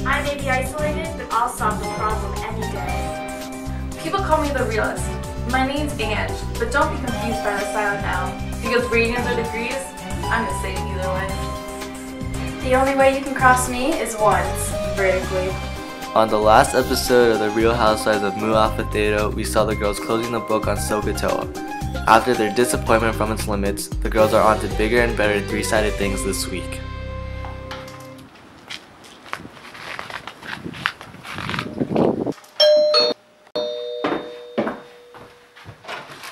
I may be isolated, but I'll solve the problem any day. People call me the realist. My name's Ange, but don't be confused by the silent L. Because radians or degrees, I'm gonna say it either way. The only way you can cross me is once, vertically. On the last episode of the Real Housewives of Mu Alpha Theta, we saw the girls closing the book on SoHo. After their disappointment from its limits, the girls are on to bigger and better three-sided things this week.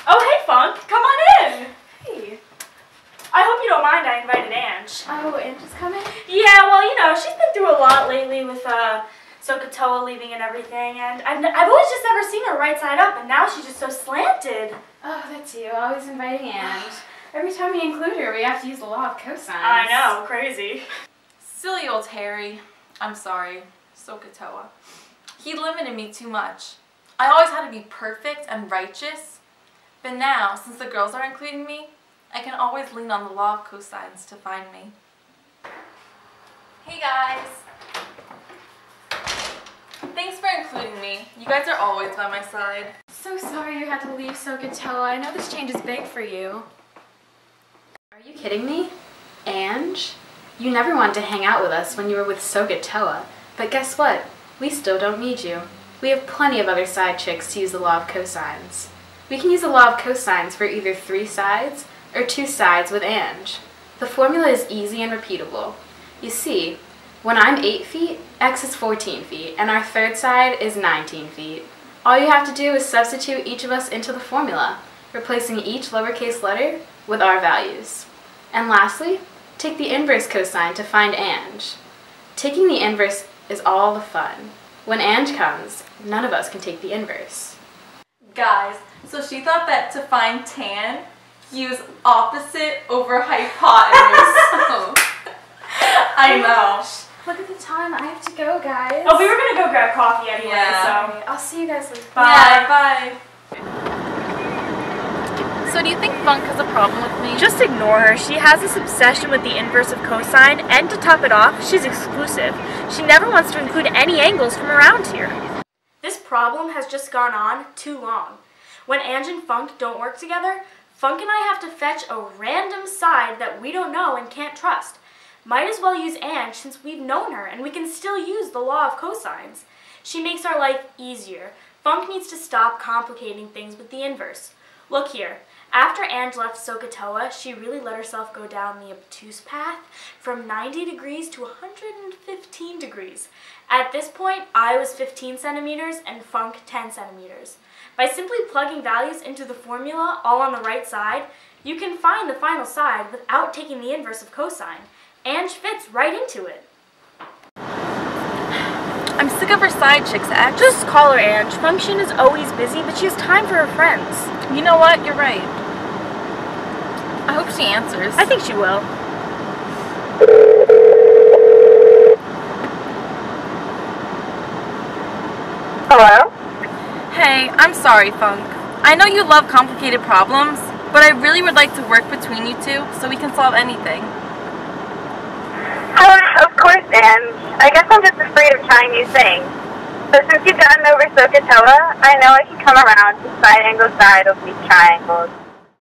Oh, hey, Funk, come on in. Hey. I hope you don't mind I invited Ange. Oh, Ange is coming? Yeah, well, you know, she's been through a lot lately with SoHo leaving and everything, and I've always just never seen her right side up, and now she's just so slanted. Oh, that's you, always inviting Ange. Every time we include her, we have to use the law of cosines. I know, crazy. Silly old Harry. I'm sorry. SoHo. He limited me too much. I always had to be perfect and righteous. But now, since the girls are including me, I can always lean on the law of cosines to find me. Hey guys! Thanks for including me. You guys are always by my side. So sorry you had to leave SoHo. I know this change is big for you. Are you kidding me? Ange? You never wanted to hang out with us when you were with SoHo, but guess what? We still don't need you. We have plenty of other side chicks to use the law of cosines. We can use the law of cosines for either 3 sides or 2 sides with Ange. The formula is easy and repeatable. You see, when I'm 8 feet, X is 14 feet, and our third side is 19 feet. All you have to do is substitute each of us into the formula, replacing each lowercase letter with our values. And lastly, take the inverse cosine to find Ange. Taking the inverse is all the fun. When Ange comes, none of us can take the inverse. Guys, so she thought that to find tan, use opposite over hypotenuse. I know. Look at the time. I have to go, guys. Oh, we were gonna go grab coffee anyway, Yeah. so. I'll see you guys later. Bye. Yeah, bye. So do you think Funk has a problem with me? Just ignore her. She has this obsession with the inverse of cosine, and to top it off, she's exclusive. She never wants to include any angles from around here. This problem has just gone on too long. When Ange and Funk don't work together, Funk and I have to fetch a random side that we don't know and can't trust. Might as well use Ange since we've known her and we can still use the law of cosines. She makes our life easier. Funk needs to stop complicating things with the inverse. Look here. After Ange left SoHo, she really let herself go down the obtuse path from 90 degrees to 115 degrees. At this point, I was 15 centimeters and Funk 10 centimeters. By simply plugging values into the formula all on the right side, you can find the final side without taking the inverse of cosine. Ange fits right into it. I'm sick of her side chicks, X. Just call her Ange. Function is always busy, but she has time for her friends. You know what? You're right. I hope she answers. I think she will. Hello? Hey, I'm sorry, Funk. I know you love complicated problems, but I really would like to work between you two so we can solve anything. Of course, Ange. I guess I'm just afraid of trying new things. But since you've gotten over SoHo, I know I can come around to side angle side oblique triangles.